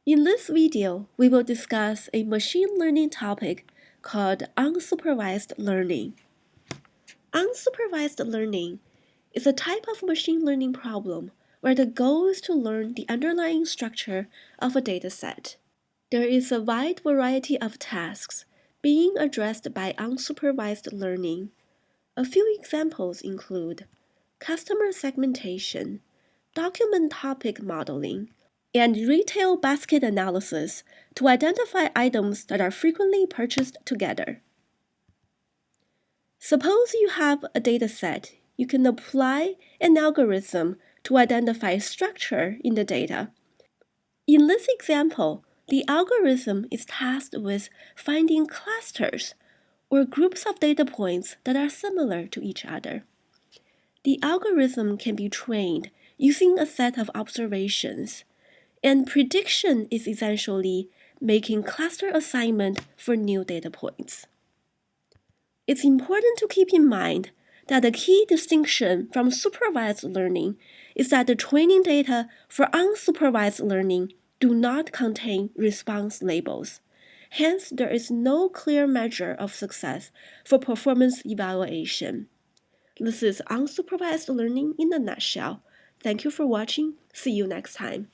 In this video, we will discuss a machine learning topic called unsupervised learning. Unsupervised learning is a type of machine learning problem where the goal is to learn the underlying structure of a dataset. There is a wide variety of tasks being addressed by unsupervised learning. A few examples include customer segmentation, document topic modeling, and retail basket analysis to identify items that are frequently purchased together. Suppose you have a dataset. You can apply an algorithm to identify structure in the data. In this example, the algorithm is tasked with finding clusters or groups of data points that are similar to each other. The algorithm can be trained using a set of observations, and prediction is essentially making cluster assignment for new data points. It's important to keep in mind that the key distinction from supervised learning is that the training data for unsupervised learning do not contain response labels. Hence, there is no clear measure of success for performance evaluation. This is unsupervised learning in a nutshell. Thank you for watching. See you next time.